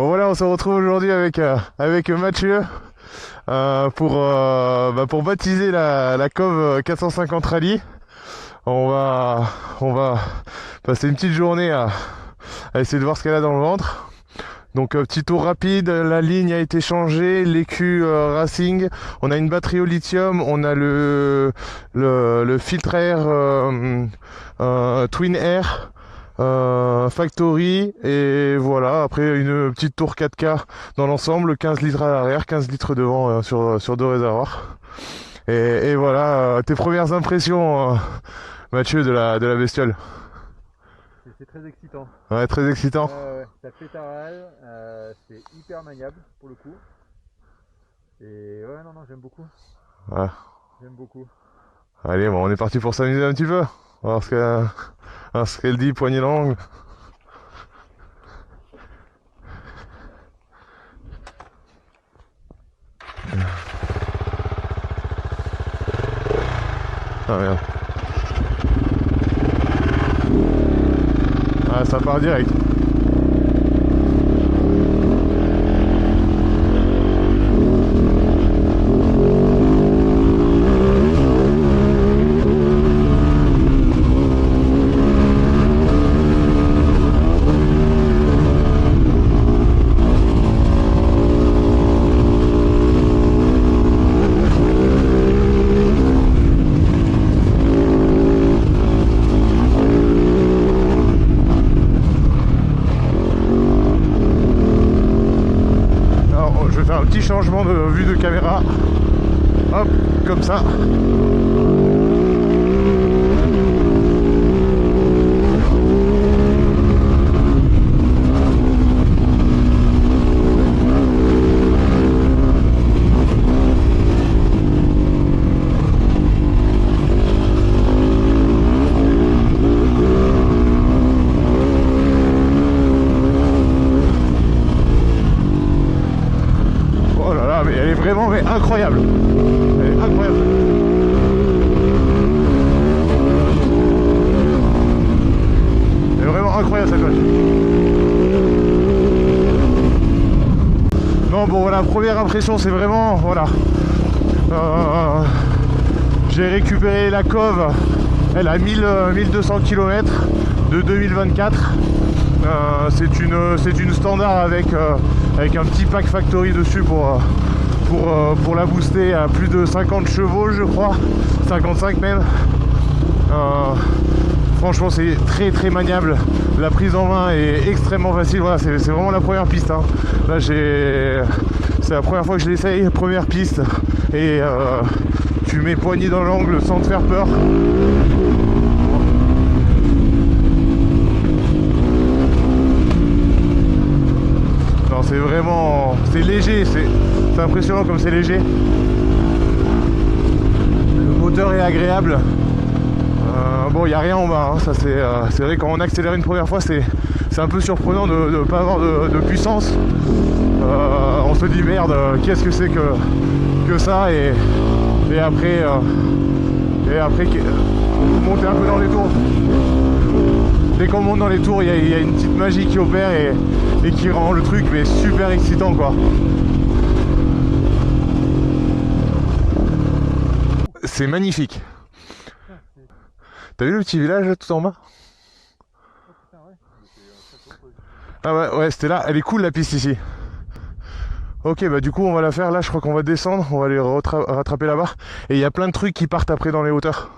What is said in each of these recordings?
Bon voilà, on se retrouve aujourd'hui avec Mathieu pour baptiser la COV 450 Rally. On va passer une petite journée à essayer de voir ce qu'elle a dans le ventre. Donc petit tour rapide, la ligne a été changée, l'écu Racing, on a une batterie au lithium, on a le filtre à air Twin Air Factory, et voilà, après une petite tour 4K dans l'ensemble, 15 litres à l'arrière, 15 litres devant sur deux réservoirs. Et voilà, tes premières impressions Mathieu de la bestiole. C'est très excitant. Ouais, très excitant. Ça pétarale, c'est hyper maniable pour le coup. Et ouais, non, j'aime beaucoup. Ouais. J'aime beaucoup. Allez, bon, on est parti pour s'amuser un petit peu. On va voir ce qu'elle dit, poignée longue. Ah merde. Ah, ça part direct. Un petit changement de vue de caméra, hop, comme ça. Mais elle est vraiment incroyable. Elle est incroyable. Elle est vraiment incroyable cette vache. Non, bon voilà, première impression c'est vraiment, voilà. J'ai récupéré la COV, elle a 1200 km de 2024. C'est une standard avec un petit pack factory dessus pour la booster à plus de 50 chevaux, je crois, 55 même. Franchement, c'est très maniable. La prise en main est extrêmement facile. Voilà, c'est vraiment la première piste, hein. Là, c'est la première fois que je l'essaye, première piste, et tu mets poignée dans l'angle sans te faire peur. C'est vraiment, c'est léger, c'est impressionnant comme c'est léger. Le moteur est agréable. Bon, il n'y a rien en bas, hein. Ça c'est vrai, quand on accélère une première fois, c'est un peu surprenant de ne pas avoir de puissance. On se dit merde, qu'est-ce que c'est que ça, et après monter un peu dans les tours. Dès qu'on monte dans les tours, il y a une petite magie qui opère et qui rend le truc mais super excitant, quoi. C'est magnifique. T'as vu le petit village là, tout en bas? Ah ouais, c'était là. Elle est cool la piste ici. Ok, bah du coup on va la faire là, je crois qu'on va descendre, on va aller rattraper là-bas. Et il y a plein de trucs qui partent après dans les hauteurs.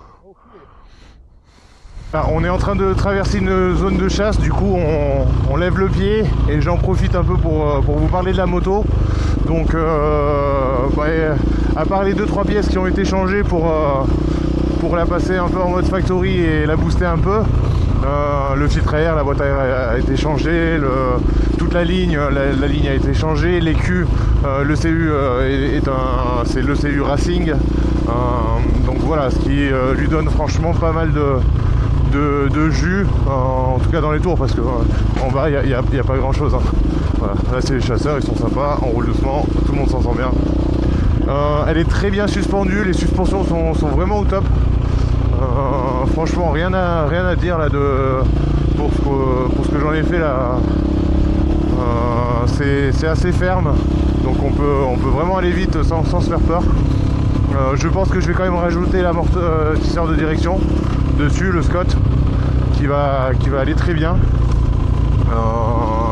Alors, on est en train de traverser une zone de chasse, du coup on lève le pied et j'en profite un peu pour vous parler de la moto. Donc à part les 2-3 pièces qui ont été changées pour la passer un peu en mode factory et la booster un peu, le filtre à air, la boîte à air a été changée, toute la ligne a été changée, l'écu, le CU c'est le CU Racing, donc voilà, ce qui lui donne franchement pas mal de jus, en tout cas dans les tours, parce que en bas il n'y a pas grand chose, hein. Voilà. Là c'est les chasseurs, ils sont sympas, on roule doucement, tout le monde s'en sent bien. Elle est très bien suspendue, les suspensions sont vraiment au top. Franchement rien à dire là pour ce que j'en ai fait là C'est assez ferme, donc on peut vraiment aller vite sans se faire peur. Je pense que je vais quand même rajouter l'amortisseur de direction dessus, le Scott, qui va aller très bien.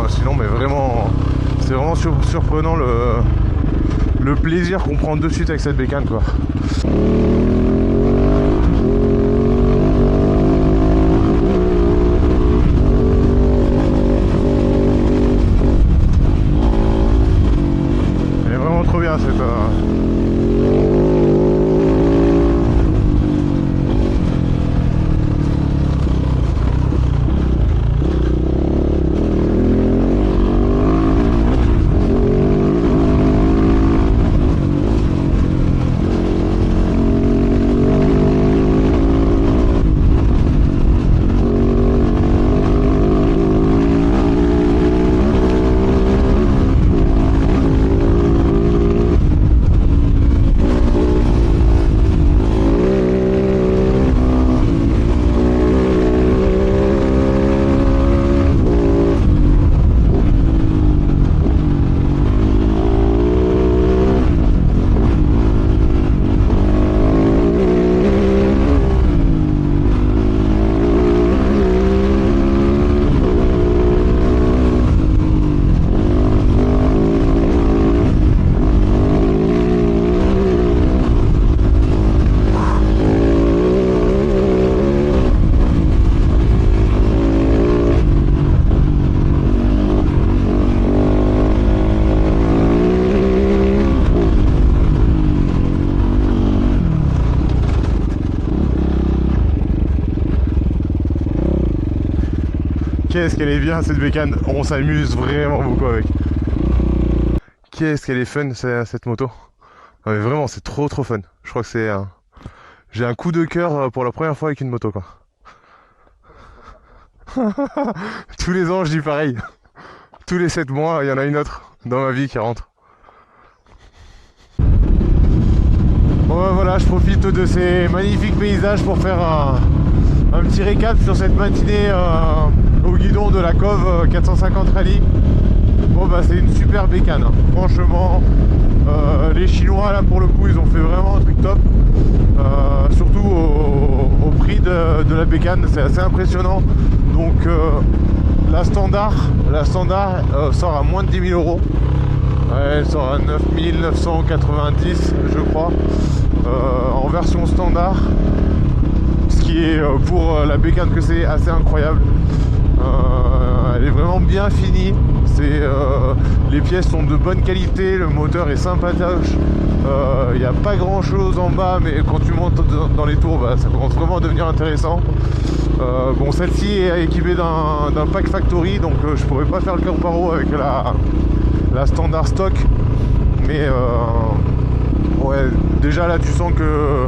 Sinon, mais vraiment, c'est vraiment surprenant le plaisir qu'on prend de suite avec cette bécane, quoi. Elle est vraiment trop bien cette... Qu'est-ce qu'elle est bien cette bécane, on s'amuse vraiment beaucoup avec. Qu'est-ce qu'elle est fun cette moto. Ah, mais vraiment c'est trop fun. Je crois que c'est j'ai un coup de cœur pour la première fois avec une moto, quoi. Tous les ans je dis pareil. Tous les 7 mois il y en a une autre dans ma vie qui rentre. Bon ben voilà, je profite de ces magnifiques paysages pour faire un petit récap sur cette matinée au guidon de la Cove 450 Rally. Bon bah c'est une super bécane, hein. Franchement les Chinois là pour le coup ils ont fait vraiment un truc top, surtout au prix de la bécane, c'est assez impressionnant. Donc la standard sort à moins de 10 000 €. Ouais, elle sort à 9 990 je crois, en version standard, ce qui est pour la bécane que c'est assez incroyable. Elle est vraiment bien finie, les pièces sont de bonne qualité, le moteur est sympatoche, il n'y a pas grand chose en bas, mais quand tu montes dans les tours, bah, ça commence vraiment à devenir intéressant. Bon, celle-ci est équipée d'un pack factory, donc je pourrais pas faire le comparo avec la standard stock, mais ouais, déjà là tu sens que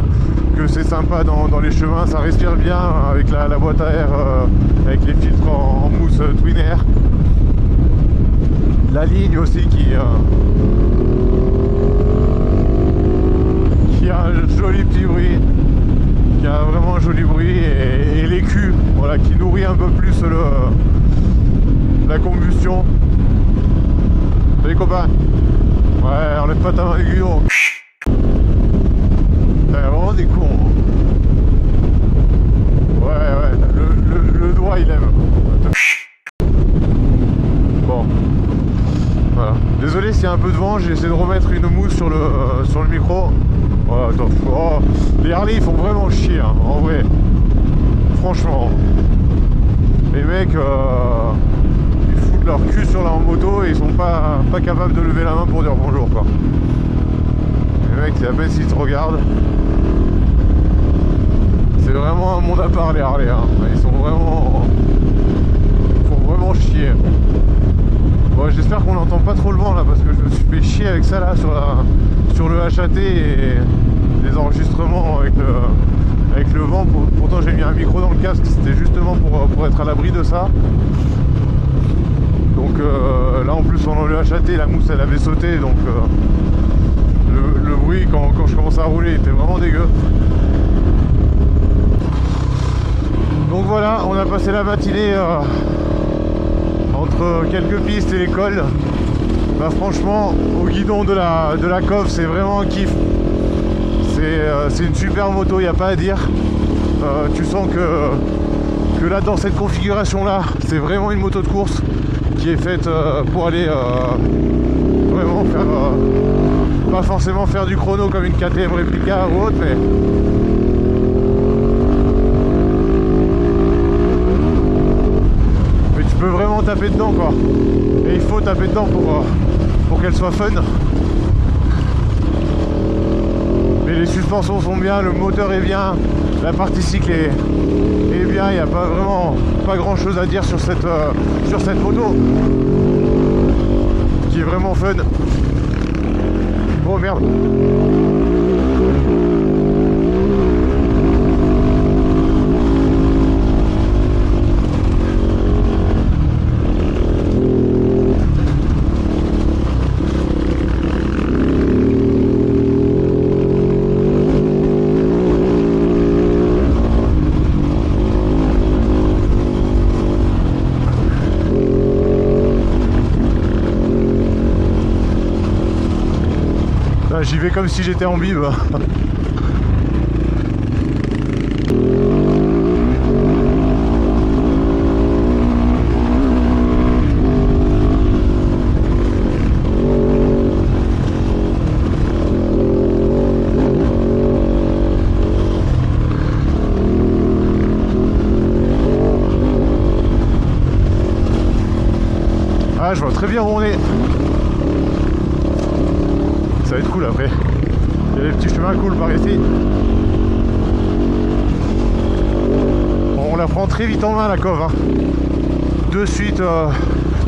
c'est sympa dans les chemins, ça respire bien avec la boîte à air, avec les filtres en mousse Twin Air. La ligne aussi qui a un joli petit bruit, qui a vraiment un joli bruit, et l'écu, voilà, qui nourrit un peu plus la combustion. Salut copain. Ouais, enlève pas ta main du guidon. Il y a vraiment des cons. Ouais, le doigt il aime. Bon. Voilà. Désolé s'il y a un peu de vent, j'ai essayé de remettre une mousse sur le micro. Voilà, attends. Oh, les Harley ils font vraiment chier, hein, en vrai. Franchement. Les mecs ils foutent leur cul sur leur moto et ils sont pas capables de lever la main pour dire bonjour, quoi. Les mecs, c'est à peine s'ils te regardent. C'est vraiment un monde à part les Harley, hein. Ils font vraiment chier. Bon, j'espère qu'on n'entend pas trop le vent là, parce que je me suis fait chier avec ça là sur le HAT et les enregistrements avec le vent. Pourtant j'ai mis un micro dans le casque, c'était justement pour être à l'abri de ça. Donc là en plus pendant le HAT la mousse elle avait sauté, donc le bruit quand je commençais à rouler était vraiment dégueu. Donc voilà, on a passé la matinée entre quelques pistes et l'école. Bah franchement, au guidon de la Cove, c'est vraiment un kiff. C'est une super moto, il n'y a pas à dire. Tu sens que là, dans cette configuration là, c'est vraiment une moto de course qui est faite pour aller vraiment faire, pas forcément faire du chrono comme une KTM Replica ou autre, mais tu peux vraiment taper dedans quoi. Et il faut taper dedans pour qu'elle soit fun. Mais les suspensions sont bien, le moteur est bien, la partie cycle est bien, il n'y a pas vraiment pas grand chose à dire sur cette moto qui est vraiment fun. Oh merde. J'y vais comme si j'étais en bib. Ah, je vois très bien où on est. Ça va être cool après. Il y a des petits chemins cool par ici. On la prend très vite en main la Cove. Hein. De suite,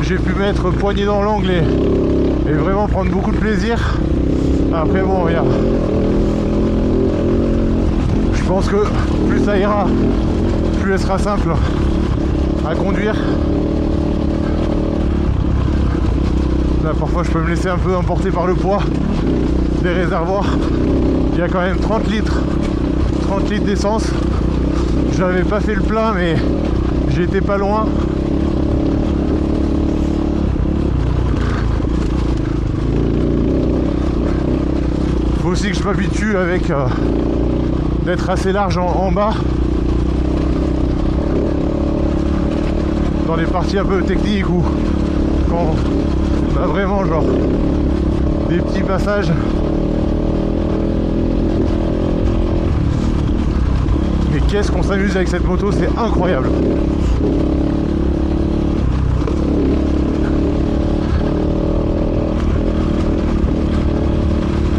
j'ai pu mettre poignée dans l'angle et vraiment prendre beaucoup de plaisir. Après bon, regarde. Je pense que plus ça ira, plus elle sera simple à conduire. Là, parfois je peux me laisser un peu emporter par le poids des réservoirs. Il y a quand même 30 litres d'essence. Je n'avais pas fait le plein, mais j'étais pas loin. Faut aussi que je m'habitue avec d'être assez large en bas dans les parties un peu techniques où quand on a vraiment genre des petits passages. Mais qu'est-ce qu'on s'amuse avec cette moto, c'est incroyable.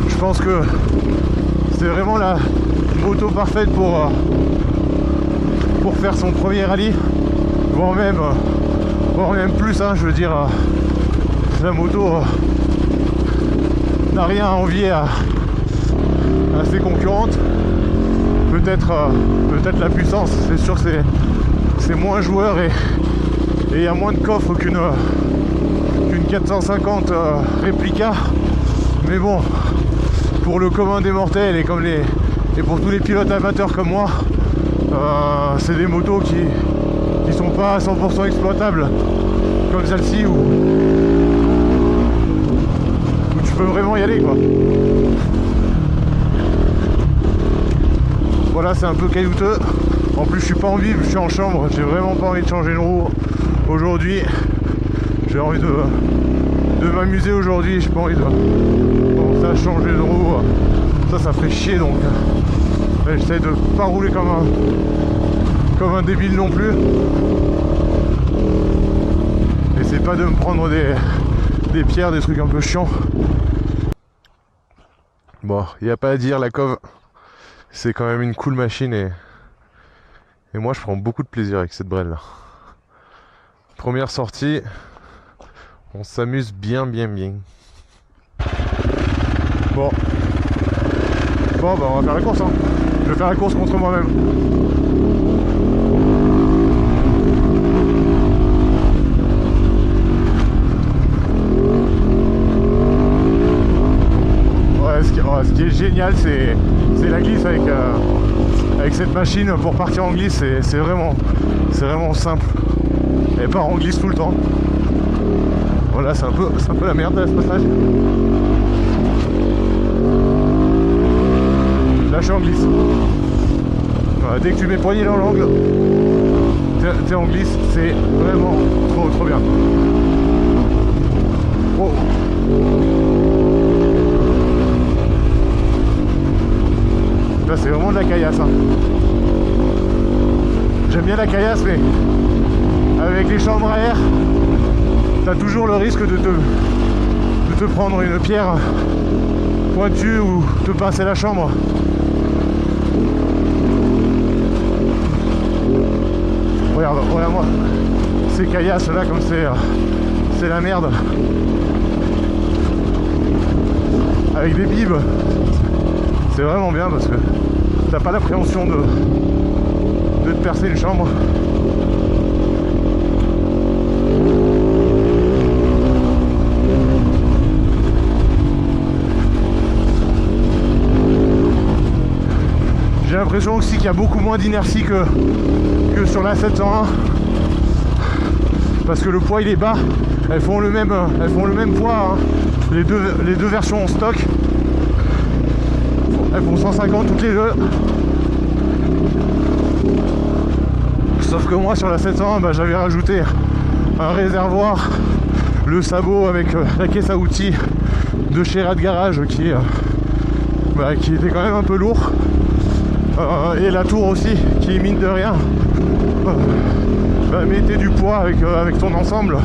Je pense que c'est vraiment la moto parfaite pour faire son premier rallye, voire même plus, hein, je veux dire, la moto n'a rien à envier à ses concurrentes. Peut-être la puissance, c'est sûr que c'est moins joueur et il y a moins de coffre qu'une 450 Replica, mais bon, pour le commun des mortels et pour tous les pilotes amateurs comme moi, c'est des motos qui sont pas à 100% exploitables comme celle-ci où tu peux vraiment y aller quoi. Voilà, c'est un peu caillouteux. En plus, je suis pas en ville, je suis en chambre. J'ai vraiment pas envie de changer une roue aujourd'hui. J'ai envie de m'amuser aujourd'hui. J'ai pas envie de commencer à changer de roue. Ça ferait chier donc. J'essaie de pas rouler comme un débile non plus. Et c'est pas de me prendre des pierres, des trucs un peu chiants. Bon, il n'y a pas à dire, la Cove, c'est quand même une cool machine et moi je prends beaucoup de plaisir avec cette brelle là. Première sortie, on s'amuse bien. Bon, bah on va faire la course hein. Je vais faire la course contre moi-même. Ce qui est génial, c'est la glisse avec cette machine. Pour partir en glisse, c'est vraiment simple. Elle part en glisse tout le temps. Voilà, c'est un peu la merde là, ce passage. Là je suis en glisse. Voilà, dès que tu mets poignet dans l'angle, t'es en glisse, c'est vraiment trop bien. Oh. Là c'est vraiment de la caillasse hein. J'aime bien la caillasse, mais avec les chambres à air, t'as toujours le risque de te prendre une pierre pointue ou te pincer la chambre. Regarde-moi ces caillasses là, comme c'est la merde. Avec des bibes, c'est vraiment bien parce que t'as pas l'appréhension de te percer une chambre. J'ai l'impression aussi qu'il y a beaucoup moins d'inertie que sur la 701 parce que le poids il est bas. Elles font le même poids hein. Les deux versions en stock, elles font 150 toutes les deux. Sauf que moi sur la 701 bah, j'avais rajouté un réservoir, le sabot avec la caisse à outils de chez Rad Garage qui était quand même un peu lourd. Et la tour aussi qui mine de rien mettait du poids avec ton ensemble.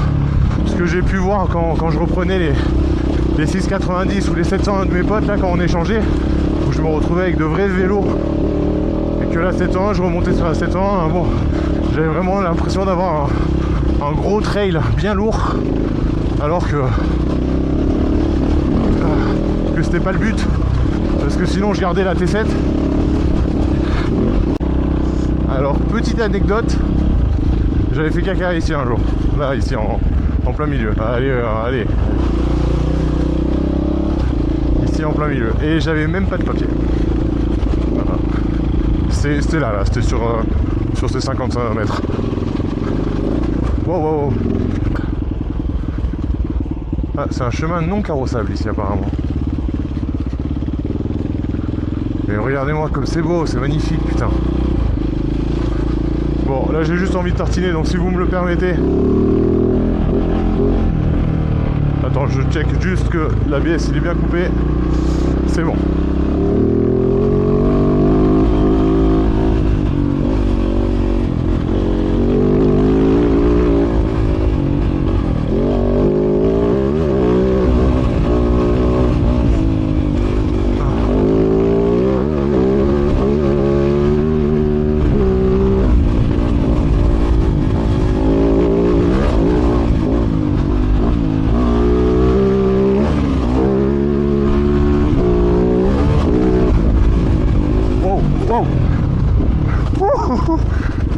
Ce que j'ai pu voir quand je reprenais les 690 ou les 701 de mes potes là quand on échangeait, où je me retrouvais avec de vrais vélos et que la 701 je remontais sur la 701, bon j'avais vraiment l'impression d'avoir un gros trail bien lourd alors que c'était pas le but parce que sinon je gardais la T7. Alors petite anecdote, j'avais fait caca ici un jour, là ici en plein milieu, allez, ici en plein milieu, et j'avais même pas de papier. Voilà. C'était là, c'était sur ces 55 mètres. Wow. Ah, c'est un chemin non carrossable ici apparemment. Mais regardez-moi comme c'est beau, c'est magnifique putain. Bon, là j'ai juste envie de tartiner, donc si vous me le permettez. Attends, je check juste que l'ABS il est bien coupé. C'est bon.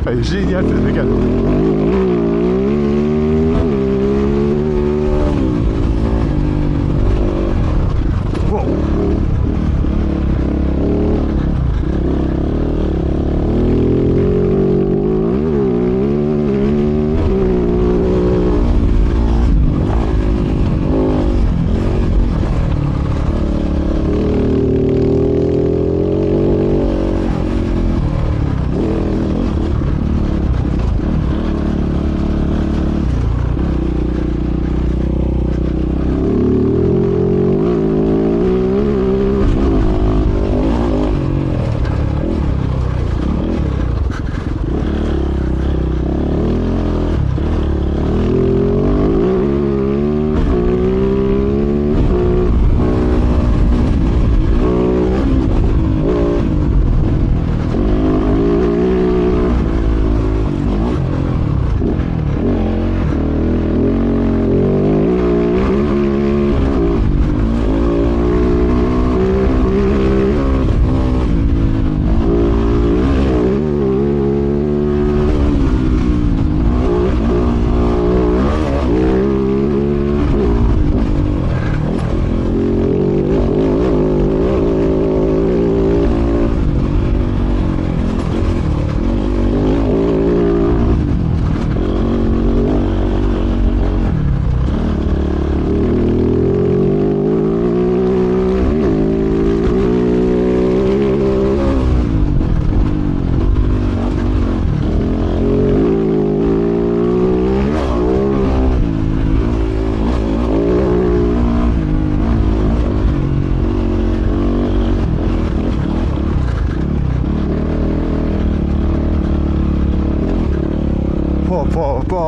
Elle est géniale cette mécane. Wow.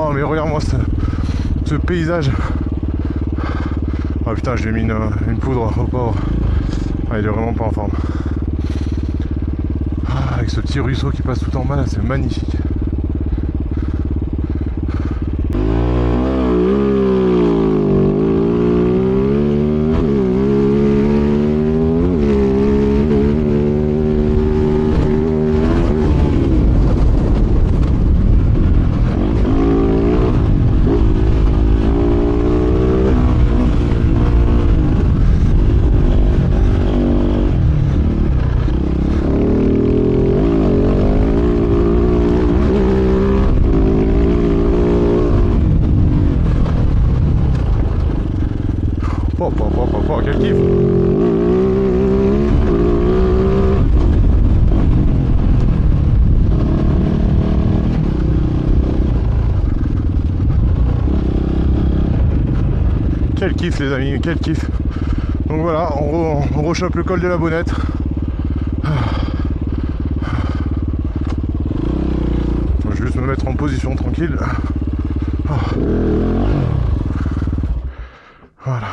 Oh mais regarde-moi ce paysage. Ah putain, je lui ai mis une poudre au pauvre. Ah, il est vraiment pas en forme. Ah, avec ce petit ruisseau qui passe tout en bas là, c'est magnifique. Oh, quel kiff! Quel kiff les amis, quel kiff! Donc voilà, on rechoppe le col de la Bonnette. Je vais juste me mettre en position tranquille. Voilà.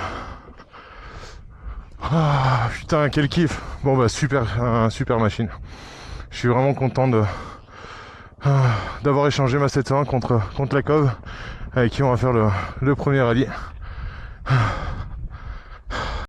Ah putain, quel kiff! Bon bah super, super machine. Je suis vraiment content d'avoir échangé ma 701 contre la Cove avec qui on va faire le premier rallye.